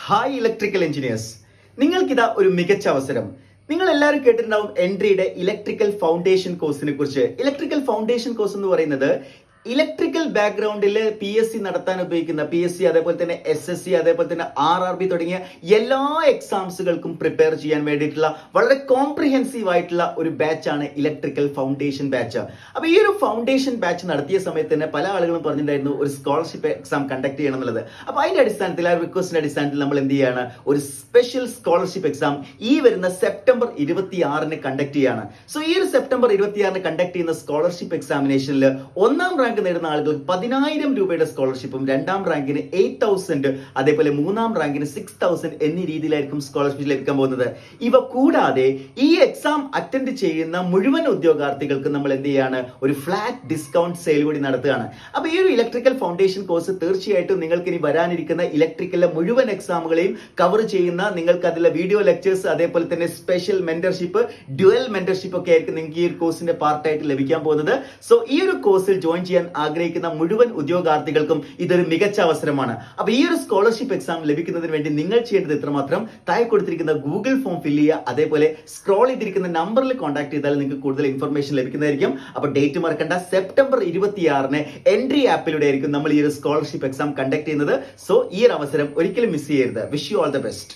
Hi electrical engineers, നിങ്ങൾക്കിതാ ഒരു മികച്ച അവസരം. നിങ്ങൾ എല്ലാവരും കേട്ടിട്ടുണ്ടാവും എൻട്രിയുടെ ഇലക്ട്രിക്കൽ ഫൗണ്ടേഷൻ കോഴ്സിനെ കുറിച്ച്. ഇലക്ട്രിക്കൽ ഫൗണ്ടേഷൻ കോഴ്സ് എന്ന് പറയുന്നത് ഇലക്ട്രിക്കൽ ബാക്ക്ഗ്രൗണ്ടിൽ PSC നടത്താൻ ഉപയോഗിക്കുന്ന PSC, അതേപോലെ തന്നെ SSC, അതേപോലെ തന്നെ RRB തുടങ്ങിയ എല്ലാ എക്സാംസുകൾക്കും പ്രിപ്പയർ ചെയ്യാൻ വേണ്ടിയിട്ടുള്ള വളരെ കോംപ്രിഹെൻസീവ് ആയിട്ടുള്ള ഒരു ബാച്ചാണ് ഇലക്ട്രിക്കൽ ഫൗണ്ടേഷൻ ബാച്ച്. അപ്പൊ ഈ ഒരു ഫൗണ്ടേഷൻ ബാച്ച് നടത്തിയ സമയത്ത് തന്നെ പല ആളുകളും പറഞ്ഞിട്ടുണ്ടായിരുന്നു ഒരു സ്കോളർഷിപ്പ് എക്സാം കണ്ടക്ട് ചെയ്യണം എന്നുള്ളത്. അപ്പൊ അതിന്റെ അടിസ്ഥാനത്തിൽ ആ റിക്വസ്റ്റിന്റെ അടിസ്ഥാനത്തിൽ നമ്മൾ എന്ത് ചെയ്യാണ്, ഒരു സ്പെഷ്യൽ സ്കോളർഷിപ്പ് എക്സാം ഈ വരുന്ന സെപ്റ്റംബർ 26 കണ്ടക്ട് ചെയ്യാണ്. സോ ഈ ഒരു സെപ്റ്റംബർ 26 കണ്ടക്ട് ചെയ്യുന്ന സ്കോളർഷിപ്പ് എക്സാമിനേഷനിൽ ഒന്നാം റാങ്ക് നേടുന്ന ആളുകൾക്ക് 10,000 രൂപയുടെ സ്കോളർഷിപ്പും, രണ്ടാം റാങ്കിന് 8,000, അതേപോലെ മൂന്നാം റാങ്കിന് 6,000 എന്നീ രീതിയിലായിരിക്കും സ്കോളർഷിപ്പ് ലഭിക്കാൻ പോകുന്നത്. ഇവ കൂടാതെ ഈ എക്സാം അറ്റൻഡ് ചെയ്യുന്ന മുഴുവൻ ഉദ്യോഗാർത്ഥികൾക്ക് നമ്മൾ എന്ത് ചെയ്യാണ്, ഒരു ഫ്ലാറ്റ് ഡിസ്കൗണ്ട് സെയിൽ കൂടി നടത്തുകയാണ്. അപ്പൊ ഈ ഒരു ഇലക്ട്രിക്കൽ ഫൗണ്ടേഷൻ കോഴ്സ് തീർച്ചയായിട്ടും നിങ്ങൾക്ക് ഇനി വരാനിരിക്കുന്ന ഇലക്ട്രിക്കലിലെ മുഴുവൻ എക്സാമുകളെയും കവർ ചെയ്യുന്ന, നിങ്ങൾക്ക് അതിലെ വീഡിയോ ലെക്ചേഴ്സ്, അതേപോലെ തന്നെ സ്പെഷ്യൽ മെന്റർഷിപ്പ്, ഡ്യുവൽ മെന്റർഷിപ്പ് ഒക്കെ ആയിരിക്കും നിങ്ങൾക്ക് ഈ ഒരു കോഴ്സിന്റെ പാർട്ടായിട്ട് ലഭിക്കാൻ പോകുന്നത്. സോ ഈ ഒരു കോഴ്സിൽ ജോയിൻ ചെയ്യാൻ ആഗ്രഹിക്കുന്ന മുഴുവൻ ഉദ്യോഗാർത്ഥികൾക്കും ഇതൊരു മികച്ച അവസരമാണ്. അപ്പൊ ഈ ഒരു സ്കോളർഷിപ്പ് എക്സാം ലഭിക്കുന്നതിന് വേണ്ടി നിങ്ങൾ ചെയ്യേണ്ടത് ഇത്രമാത്രം: താഴെ കൊടുത്തിരിക്കുന്ന ഗൂഗിൾ ഫോം ഫില്ല് ചെയ്യുക, അതേപോലെ സ്ക്രോൾ ചെയ്തിരിക്കുന്ന നമ്പറിൽ കോൺടാക്ട് ചെയ്താൽ നിങ്ങൾക്ക് കൂടുതൽ ഇൻഫർമേഷൻ ലഭിക്കുന്നതായിരിക്കും. അപ്പൊ ഡേറ്റ് മറക്കണ്ട, സെപ്റ്റംബർ 26 എൻട്രി ആപ്പിലൂടെ ആയിരിക്കും നമ്മൾ ഈ ഒരു സ്കോളർഷിപ്പ് എക്സാം കണ്ടക്ട് ചെയ്യുന്നത്. സോ ഈ ഒരു അവസരം ഒരിക്കലും മിസ് ചെയ്യരുത്. Wish you all the best.